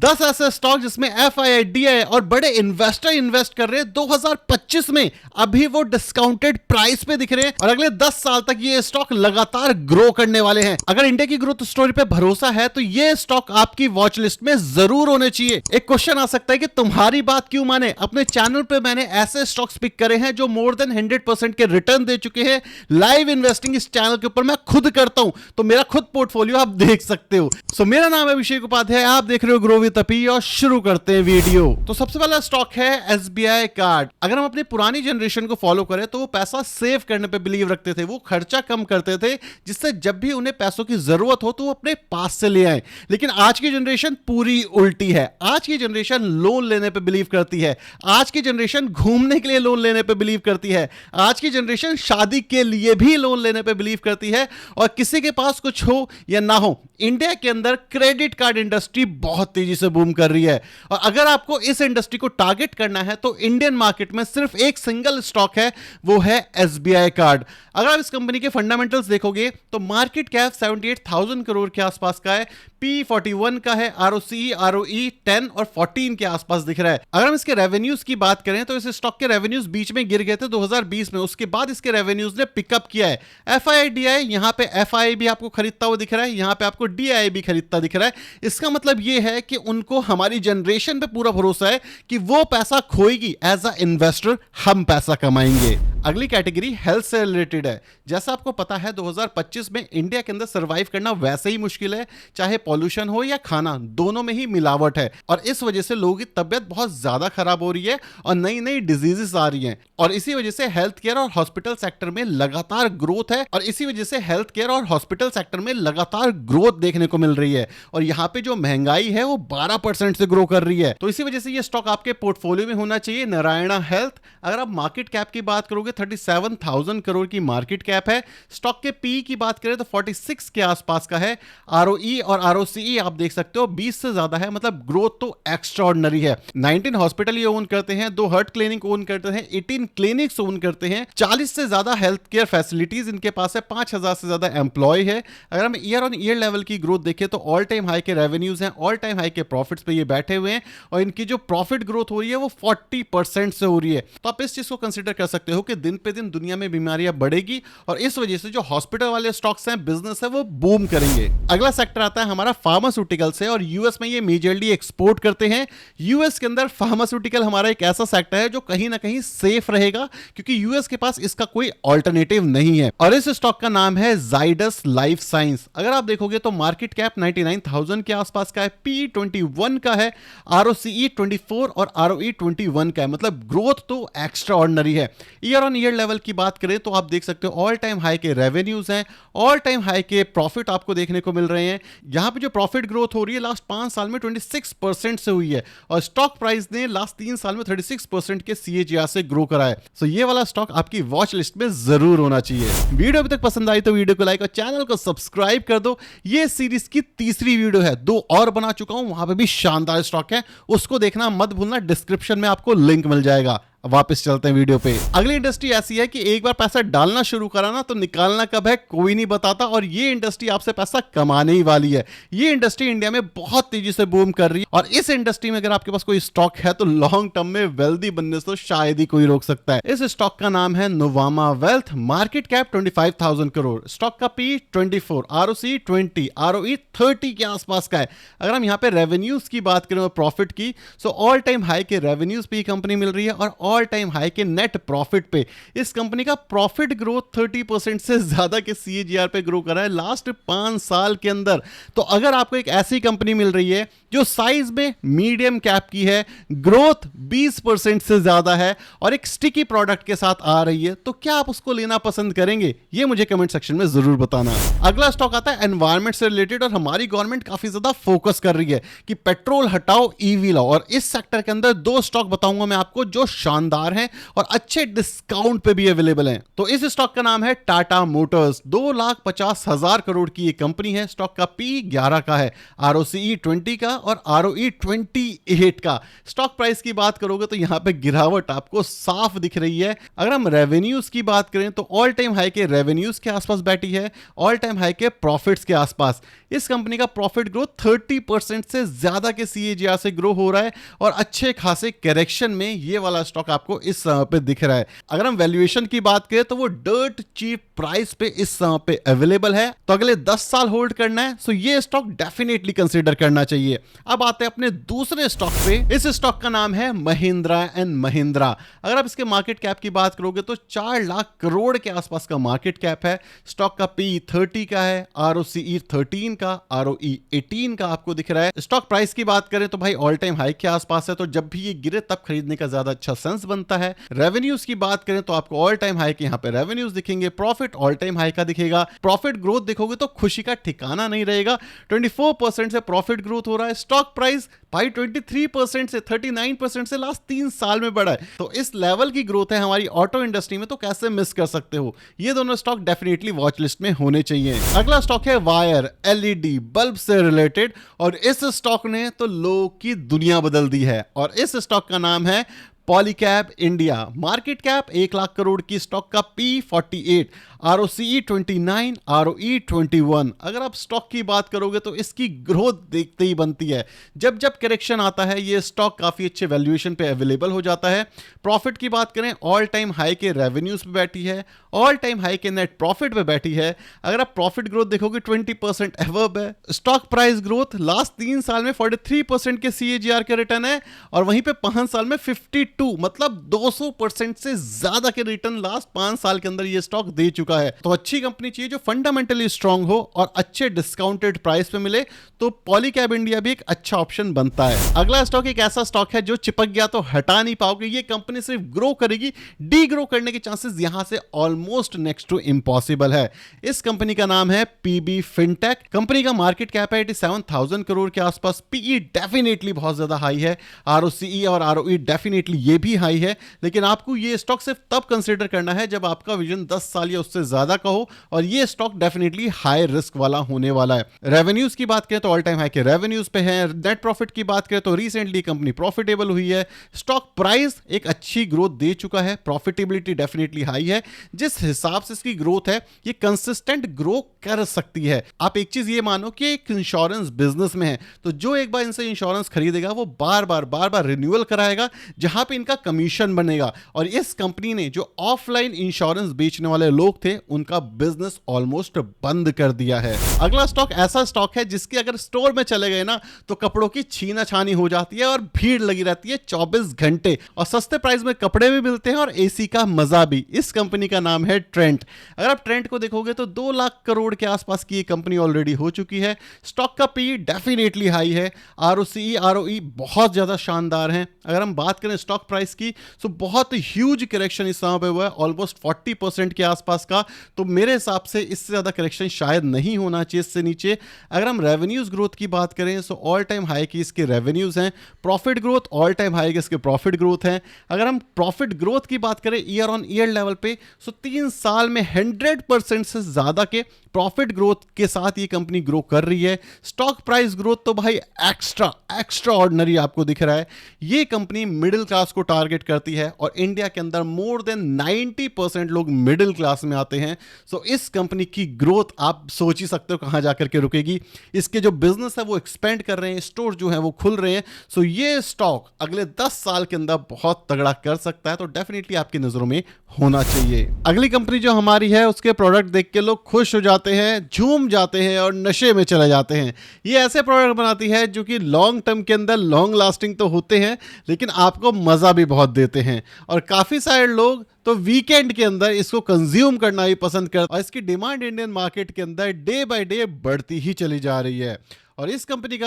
10 ऐसे स्टॉक जिसमें FI, DI और बड़े इन्वेस्टर इन्वेस्ट कर रहे हैं 2025 में, अभी वो डिस्काउंटेड प्राइस पे दिख रहे हैं और अगले 10 साल तक ये स्टॉक लगातार ग्रो करने वाले हैं। अगर इंडिया की ग्रोथ स्टोरी पे भरोसा है तो ये स्टॉक आपकी वॉच लिस्ट में जरूर होने चाहिए। एक क्वेश्चन आ सकता है कि तुम्हारी बात क्यों माने, अपने चैनल पे मैंने ऐसे स्टॉक्स पिक करे हैं जो मोर देन 100% के रिटर्न दे चुके हैं। लाइव इन्वेस्टिंग इस चैनल के ऊपर मैं खुद करता हूं, तो मेरा खुद पोर्टफोलियो आप देख सकते हो। सो मेरा नाम है अभिषेक उपाध्याय, आप देख रहे हो ग्रो विद अपी और शुरू करते हैं वीडियो। तो सबसे पहला स्टॉक है एसबीआई कार्ड। अगर हम अपनी पुरानी जनरेशन को फॉलो करें तो वो पैसा सेव करने पे बिलीव रखते थे, वो खर्चा कम करते थे, जिससे जब भी उन्हें पैसों की जरूरत हो तो वो अपने पास से ले आए। लेकिन आज की जनरेशन पूरी उल्टी है। आज की जनरेशन लोन लेने पे बिलीव करती है, आज की जनरेशन घूमने के लिए लोन लेने पे बिलीव करती है, आज की जनरेशन शादी के लिए भी लोन लेने पे बिलीव करती है। और किसी के पास कुछ हो या ना हो, इंडिया के अंदर क्रेडिट कार्ड इंडस्ट्री बहुत तेजी से बूम कर रही है। और अगर आपको इस इंडस्ट्री को टारगेट करना है तो इंडियन मार्केट में सिर्फ एक सिंगल स्टॉक है, वो है एसबीआई कार्ड। अगर आप इस कंपनी के फंडामेंटल्स देखोगे तो मार्केट कैप 78,000 करोड़ के आसपास का है, P41 का है, आरओसी आरओई 10 और 14 के आसपास दिख रहा है। अगर हम इसके रेवेन्यूज की बात करें तो इस स्टॉक के रेवेन्यूज बीच में गिर गए थे 2020 में, उसके बाद इसके रेवेन्यूज ने पिकअप किया है। एफआई डीआई, यहां पे एफआई भी आपको खरीदता हुआ दिख रहा है, यहां पे आपको डीआई भी खरीदता दिख रहा है। इसका मतलब यह है कि उनको हमारी जनरेशन पे पूरा भरोसा है कि वो पैसा खोएगी, एज अ इन्वेस्टर हम पैसा कमाएंगे। अगली कैटेगरी हेल्थ से रिलेटेड है। जैसा आपको पता है 2025 में इंडिया के अंदर सर्वाइव करना वैसे ही मुश्किल है, चाहे पॉल्यूशन हो या खाना, दोनों में ही मिलावट है। और इस वजह से लोगों की तबियत बहुत ज्यादा खराब हो रही है और नई नई डिजीजेस आ रही हैं। और इसी वजह से हेल्थ केयर और हॉस्पिटल सेक्टर में लगातार ग्रोथ है, और इसी वजह से हेल्थ केयर और हॉस्पिटल सेक्टर में लगातार ग्रोथ देखने को मिल रही है। और यहां पे जो महंगाई है वो 12% से ग्रो कर रही है। तो इसी वजह से ये स्टॉक आपके पोर्टफोलियो में होना चाहिए। नारायणा हेल्थ, अगर आप मार्केट कैप की बात करोगे 37,000 करोड़ की मार्केट कैप है। स्टॉक के पी की बात करें तो 46 के आसपास का है। आरओई और आरओसीई आप देख सकते हो 20 से ज्यादा है, मतलब ग्रोथ तो एक्स्ट्राऑर्डिनरी है। 19 हॉस्पिटल ये ओन करते हैं, 2 हार्ट क्लिनिक ओन करते हैं, 18 क्लिनिक्स ओन करते हैं, 40 से ज्यादा हेल्थ केयर फैसिलिटीज इनके पास है, 5,000 से ज्यादा एम्प्लॉय है। अगर हम ईयर ऑन ईयर लेवल की ग्रोथ देखें तो ऑल टाइम हाई के रेवेन्यूज हैं, ऑल टाइम हाई के प्रॉफिट्स पे ये बैठे हुए हैं, और इनकी जो प्रॉफिट ग्रोथ हो रही है वो 40% से हो रही है। तो आप इस चीज को कंसिडर कर सकते हो कि दिन पे दिन दुनिया में बीमारियां बढ़ेगी और इस वजह से जो हॉस्पिटल वाले स्टॉक्स हैं, बिजनेस है, वो बूम करेंगे। अगला सेक्टर आता है हमारा फार्मास्यूटिकल से, और यूएस में ये मेजरली एक्सपोर्ट करते हैं। यूएस के अंदर फार्मास्यूटिकल हमारा एक ऐसा सेक्टर है जो कहीं ना कहीं सेफ रहेगा, क्योंकि यूएस के पास इसका कोई ऑल्टरनेटिव नहीं है। और इस स्टॉक का नाम है जाइडस लाइफ साइंस। अगर आप देखोगे तो मार्केट कैप 99,000 के आसपास का है, P21 का है, आरओसीई 24 और आरओई 21 का है, मतलब ग्रोथ तो एक्स्ट्रा ऑर्डिनरी है। ईयर ऑन ईयर लेवल की बात करें तो आप देख सकते हो ऑल टाइम हाई के रेवेन्यूज हैं, ऑल टाइम हाई के प्रॉफिट आपको देखने को मिल रहे हैं। यहां पे जो प्रॉफिट ग्रोथ हो रही है लास्ट 5 साल में 26% से हुई है, और स्टॉक प्राइस ने लास्ट 3 साल में 36% के सीएजीआर से ग्रो करा है। सो ये वाला स्टॉक आपकी वॉच लिस्ट में जरूर होना चाहिए। वीडियो अभी तक पसंद आई तो वीडियो को लाइक और चैनल को सब्सक्राइब कर दो। ये सीरीज की तीसरी वीडियो है, 2 और बना चुका हूं, वहां पे भी शानदार स्टॉक है, उसको देखना मत भूलना, डिस्क्रिप्शन में आपको लिंक मिल जाएगा। वापस चलते हैं वीडियो पे। अगली इंडस्ट्री ऐसी है कि एक बार पैसा डालना शुरू करा ना तो निकालना कब है कोई नहीं बताता, और ये इंडस्ट्री आपसे पैसा कमाने ही वाली है। ये इंडस्ट्री इंडिया में बहुत तेजी से बूम कर रही है, और इस इंडस्ट्री में अगर आपके पास कोई स्टॉक है तो लॉन्ग टर्म में वेल्दी बनने से तो शायद ही कोई रोक सकता है। इस स्टॉक का नाम है Nuvama wealth. Market cap 25,000 crore, stock का पी 24, आरओसी 20, आरओई 30 के आसपास का है। अगर हम यहाँ पे रेवेन्यूज की बात करें और प्रॉफिट की, सो ऑल टाइम हाई के रेवेन्यूज पे कंपनी मिल रही है, और ऑल टाइम हाई के नेट प्रॉफिट पे इस कंपनी का प्रॉफिट ग्रोथ 30% से ज्यादा के सीएजीआर पे ग्रो कर रहा है लास्ट 5 साल के अंदर। तो अगर आपको एक ऐसी कंपनी मिल रही है जो साइज में मीडियम कैप की है, ग्रोथ 20% से ज्यादा है, और एक स्टिकी प्रोडक्ट के साथ आ रही है, तो क्या आप उसको लेना पसंद करेंगे? ये मुझे कमेंट सेक्शन में जरूर बताना। अगला स्टॉक आता है एनवायरमेंट से रिलेटेड, और हमारी गवर्नमेंट काफी ज्यादा फोकस कर रही है कि पेट्रोल हटाओ ईवी लाओ, और इस सेक्टर के अंदर 2 स्टॉक बताऊंगा मैं आपको जो शानदार शानदार हैं और अच्छे डिस्काउंट पे भी अवेलेबल हैं। तो इस स्टॉक का नाम है टाटा मोटर्स। 2,50,000 करोड़ की ये कंपनी है। स्टॉक का पी 11 का है, ROCE 20 का और ROE 28 का। स्टॉक प्राइस की बात करोगे तो यहां पे गिरावट आपको साफ दिख रही है। अगर हम रेवेन्यूज की बात करें तो ऑल टाइम हाई के रेवेन्यूज के आसपास बैठी है, ऑल टाइम हाई के प्रॉफिट्स के आसपास। इस कंपनी का प्रॉफिट ग्रोथ 30% से ज्यादा के CAGR से ग्रो हो रहा है और अच्छे खासे करेक्शन में ये वाला स्टॉक आपको इस समय पे दिख रहा है। अगर हम वैल्यूएशन की बात करें तो वो डर्ट चीप प्राइस पे इस समय पे अवेलेबल है। तो अगले 10 साल होल्ड करना है तो ये स्टॉक डेफिनेटली कंसीडर करना चाहिए। अब आते हैं अपने दूसरे स्टॉक पे। इस स्टॉक का नाम है महिंद्रा एंड महिंद्रा। अगर आप इसके मार्केट कैप की बात करोगे तो 4 लाख करोड़ के आसपास का मार्केट कैप है। स्टॉक का पी 30 का है, ROCE 13 का, ROE 18 का आपको दिख रहा है। स्टॉक प्राइस की बात करें तो भाई ऑल टाइम हाई के आसपास है, तो जब भी ये गिरे तब खरीदने का ज्यादा अच्छा सेंस बनता है। रेवेन्यूज की बात करें तो आपको ऑल टाइम हाई के यहाँ पे रेवेन्यूज दिखेंगे, प्रॉफिट ऑल टाइम हाई का दिखेगा। प्रॉफिट ग्रोथ देखोगे तो खुशी का ठिकाना नहीं रहेगा। 24% से प्रॉफिट ग्रोथ हो रहा है। स्टॉक प्राइस भाई 23% से 39% से लास्ट 3 साल में बढ़ा है। तो इस लेवल की ग्रोथ है हमारी ऑटो इंडस्ट्री में, तो कैसे मिस कर सकते हो। ये दोनों स्टॉक डेफिनेटली वॉच लिस्ट में होने चाहिए। अगला स्टॉक है वायर, LED बल्ब से रिलेटेड, और इस स्टॉक ने तो लोग की दुनिया बदल दी है। और इस स्टॉक का नाम है Polycab India. Market cap 1 lakh crore की। स्टॉक का पी 48, ROCE 29, ROE 21। अगर आप स्टॉक की बात करोगे तो इसकी ग्रोथ देखते ही बनती है। जब जब करेक्शन आता है ये स्टॉक काफी अच्छे वैल्यूएशन पे अवेलेबल हो जाता है। प्रॉफिट की बात करें ऑल टाइम हाई के रेवेन्यूज पे बैठी है, ऑल टाइम हाई के नेट प्रॉफिट पे बैठी है। अगर आप प्रॉफिट ग्रोथ देखोगे 20% एवर्ब है। स्टॉक प्राइस ग्रोथ लास्ट 3 साल में 43% के CAGR के रिटर्न है, और वहीं पे 5 साल में 52, मतलब 200% से ज्यादा के रिटर्न लास्ट 5 साल के अंदर ये स्टॉक दे चुका है। तो अच्छी कंपनी चाहिए जो फंडामेंटली स्ट्रांग हो और अच्छे डिस्काउंटेड प्राइस पे मिले, तो पॉलीकैब इंडिया भी एक अच्छा ऑप्शन बनता है। अगला स्टॉक एक ऐसा स्टॉक है जो चिपक गया तो हटा नहीं पाओगे। ये कंपनी सिर्फ ग्रो करेगी, डी ग्रो करने के चांसेस यहां से ऑलमोस्ट नेक्स्ट टू इम्पॉसिबल है। इस कंपनी का नाम है PB फिनटेक। कंपनी का मार्केट कैप है 87,000 करोड़ के आसपास। PE डेफिनेटली बहुत ज्यादा हाई है, ROCE और ROE डेफिनेटली ये भी हाई है। लेकिन आपको ये स्टॉक सिर्फ तब कंसीडर करना है जब आपका विजन 10 साल या उससे ज्यादा का हो, और ये स्टॉक डेफिनेटली हाई रिस्क वाला होने वाला है। रेवेन्यूज की बात करें तो ऑल टाइम हाई के रेवेन्यूज पे है। नेट प्रॉफिट की बात करें तो रिसेंटली कंपनी प्रॉफिटेबल हुई है। स्टॉक प्राइस एक अच्छी ग्रोथ दे चुका है, प्रॉफिटेबिलिटी डेफिनेटली हाई है। जिस हिसाब से इसकी ग्रोथ है ये कंसिस्टेंट ग्रो कर सकती है। आप एक चीज ये मानो कि एक इंश्योरेंस बिजनेस में है, तो जो एक बार इनसे इंश्योरेंस खरीदेगा वो बार बार रिन्यूअल कराएगा, जहां पे इनका कमीशन बनेगा। और इस कंपनी ने जो ऑफलाइन इंश्योरेंस बेचने वाले लोग थे उनका बिजनेस ऑलमोस्ट बंद कर दिया है। अगला स्टॉक ऐसा स्टॉक है जिसके अगर स्टोर में चले गए ना तो कपड़ों की छीना छानी हो जाती है और भीड़ लगी रहती है 24 घंटे, और सस्ते प्राइस में कपड़े भी मिलते हैं और AC का मजा भी। इस कंपनी का नाम है ट्रेंट। अगर आप ट्रेंट को देखोगे तो 2 लाख करोड़ के आसपास की ये कंपनी ऑलरेडी हो चुकी है। स्टॉक का PE डेफिनेटली हाई है, ROCE ROE बहुत ज्यादा शानदार है। अगर हम बात करें स्टॉक प्राइस की तो बहुत ह्यूज करेक्शन इस समय पे हुआ है, ऑलमोस्ट 40% के आसपास का। तो मेरे हिसाब से इससे ज्यादा करेक्शन शायद नहीं होना चाहिए इससे नीचे। अगर हम रेवेन्यूज ग्रोथ की बात करें तो ऑल टाइम हाई की इसके रेवेन्यूज हैं। Profit growth all time high के इसके प्रॉफिट ग्रोथ है। अगर हम प्रॉफिट ग्रोथ की बात करें ईयर ऑन ईयर लेवल पे तो 3 साल में 100% से ज्यादा के प्रॉफिट ग्रोथ के साथ ये कंपनी ग्रो कर रही है। स्टॉक प्राइस ग्रोथ तो भाई एक्स्ट्रा ऑर्डिनरी आपको दिख रहा है। ये कंपनी मिडिल क्लास को टारगेट करती है और इंडिया के अंदर मोर देन 90% लोग मिडिल क्लास में आते हैं। सो इस कंपनी की ग्रोथ आप सोच ही सकते हो कहां जाकर के रुकेगी। इसके जो बिजनेस है वो एक्सपेंड कर रहे हैं, स्टोर जो है वो खुल रहे हैं। सो ये स्टॉक अगले 10 साल के अंदर बहुत तगड़ा कर सकता है, तो डेफिनेटली आपकी नजरों में होना चाहिए। अगली कंपनी जो हमारी है उसके प्रोडक्ट देख के लोग खुश हो जाते हैं, झूम जाते हैं और नशे में चले जाते हैं। ये ऐसे प्रोडक्ट बनाती है जो कि लॉन्ग टर्म के अंदर लॉन्ग लास्टिंग तो होते हैं लेकिन आपको मजा भी बहुत देते हैं, और काफी सारे लोग तो वीकेंड के अंदर इसको कंज्यूम करना ही पसंद करते हैं। और इसकी डिमांड इंडियन मार्केट के अंदर डे बाय डे बढ़ती ही चली जा रही है। और इस कंपनी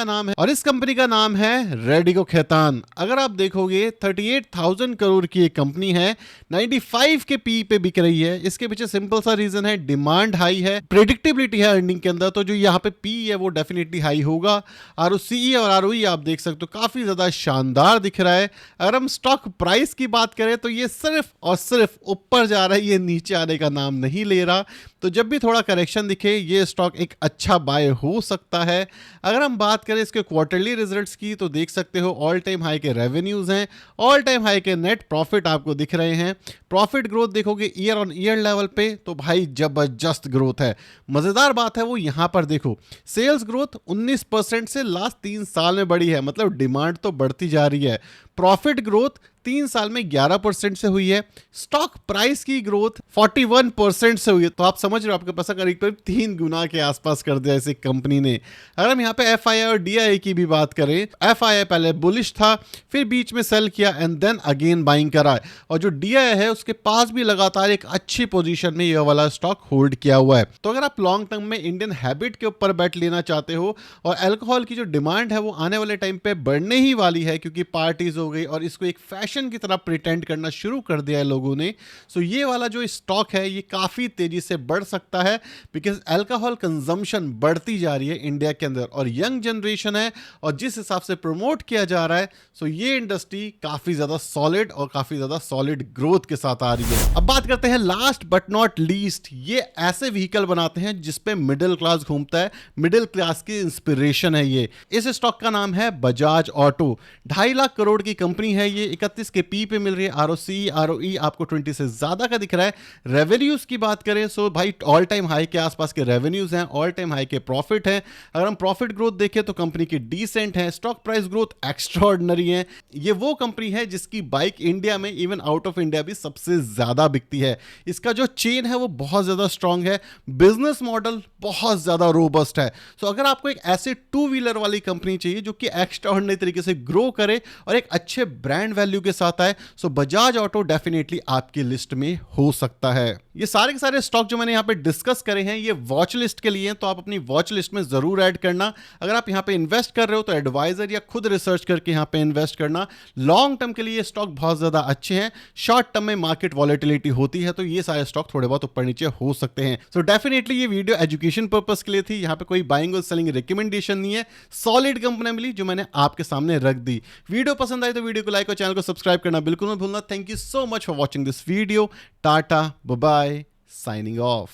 का नाम है रेडिको खैतान। अगर आप देखोगे 38,000 करोड़ की एक कंपनी है, 95 के पी पे बिक रही है। इसके पीछे सिंपल सा रीजन है, डिमांड हाई है, प्रेडिक्टेबिलिटी है अर्निंग के अंदर, तो जो यहाँ पे पी है वो डेफिनेटली हाई होगा। आरओसीई और आरओई आप देख सकते हो काफी ज्यादा शानदार दिख रहा है। अगर हम स्टॉक प्राइस की बात करें तो ये सिर्फ और सिर्फ ऊपर जा रहा है, ये नीचे आने का नाम नहीं ले रहा। तो जब भी थोड़ा करेक्शन दिखे ये स्टॉक एक अच्छा बाय हो सकता है। अगर हम बात करें इसके क्वार्टरली रिजल्ट्स की तो देख सकते हो ऑल टाइम हाई के रेवेन्यूज हैं, ऑल टाइम हाई के नेट प्रॉफिट आपको दिख रहे हैं। प्रॉफिट ग्रोथ देखोगे ईयर ऑन ईयर लेवल पे तो भाई जबरदस्त ग्रोथ है। मजेदार बात है वो यहां पर देखो, सेल्स ग्रोथ 19% से लास्ट 3 साल में बढ़ी है, मतलब डिमांड तो बढ़ती जा रही है। प्रॉफिट ग्रोथ 3 साल में 11% से हुई है। स्टॉक प्राइस की ग्रोथ 41% से हुई है। तो आप समझ रहे हो आपके पास करीब 3 गुना के आसपास कर दिया इस कंपनी ने। अगर हम यहाँ पे एफआईआई और डीआईआई की भी बात करें, एफआईआई पहले बुलिश था, फिर बीच में सेल किया एंड देन अगेन बाइंग करा है। और जो डीआईआई है उसके पास भी लगातार एक अच्छी पोजीशन में यह वाला स्टॉक होल्ड किया हुआ है। तो अगर आप लॉन्ग टर्म में इंडियन हैबिट के ऊपर बैट लेना चाहते हो और अल्कोहल की जो डिमांड है वो आने वाले टाइम पे बढ़ने ही वाली है, क्योंकि पार्टीज हो गई और इसको एक फैशन की तरह प्रिटेंड करना शुरू कर दिया है लोगों ने। सो ये वाला जो स्टॉक है ये काफी तेजी से बढ़ सकता है, बिकॉज अल्कोहल कंजम्पशन बढ़ती जा रही है इंडिया के अंदर और यंग जनरेशन है और जिस हिसाब से प्रमोट किया जा रहा है, सो ये इंडस्ट्री काफी ज्यादा सॉलिड और काफी ज्यादा सॉलिड ग्रोथ के साथ आ रही है। अब बात करते हैं लास्ट बट नॉट लीस्ट, ये ऐसे व्हीकल बनाते हैं जिसपे मिडिल क्लास घूमता है, मिडिल क्लास की इंस्पिरेशन है ये। इस स्टॉक का नाम है बजाज ऑटो। 2.5 लाख करोड़ की कंपनी है ये, 31 के पी पे मिल रही है। आरओसी आरओई आपको 20 से ज्यादा का दिख रहा है। रेवेन्यूज की बात करें सो भाई ऑल टाइम हाई के आसपास के रेवेन्यूज हैं, ऑल टाइम हाई के प्रॉफिट है। अगर हम प्रॉफिट ग्रोथ देखें तो कंपनी की डिसेंट है, स्टॉक प्राइस ग्रोथ एक्स्ट्राऑर्डिनरी है। ये वो कंपनी है जिसकी बाइक इंडिया में इवन आउट ऑफ इंडिया भी सबसे ज्यादा बिकती है। इसका जो चेन है वो बहुत ज्यादा स्ट्रांग है, बिजनेस मॉडल बहुत ज्यादा रोबस्ट है। सो अगर आपको एक ऐसे 2 व्हीलर वाली कंपनी चाहिए जो कि एक्स्ट्राऑर्डिनरी तरीके से ग्रो करे और एक अच्छे ब्रांड वैल्यू के साथ आए, सो बजाज ऑटो डेफिनेटली आपकी लिस्ट में हो सकता है। ये सारे के सारे स्टॉक जो मैंने यहाँ पे डिस्कस करे हैं ये वॉच लिस्ट के लिए हैं, तो आप अपनी वॉच लिस्ट में जरूर ऐड करना। अगर आप यहाँ पे इन्वेस्ट कर रहे हो तो एडवाइजर या खुद रिसर्च करके यहाँ पे इन्वेस्ट करना। लॉन्ग टर्म के लिए ये स्टॉक बहुत ज्यादा अच्छे हैं, शॉर्ट टर्म में मार्केट वॉलेटिलिटी होती है तो ये सारे स्टॉक थोड़े बहुत ऊपर नीचे हो सकते हैं। सो डेफिनेटली ये वीडियो एजुकेशन पर्पस के लिए थी, यहाँ पे कोई बाइंग और सेलिंग रिकमेंडेशन नहीं है। सॉलिड कंपनी मिली जो मैंने आपके सामने रख दी। वीडियो पसंद आई तो वीडियो को लाइक और चैनल को सब्सक्राइब करना बिल्कुल मत भूलना। Thank you so much for watching this video. Tata bye bye, signing of.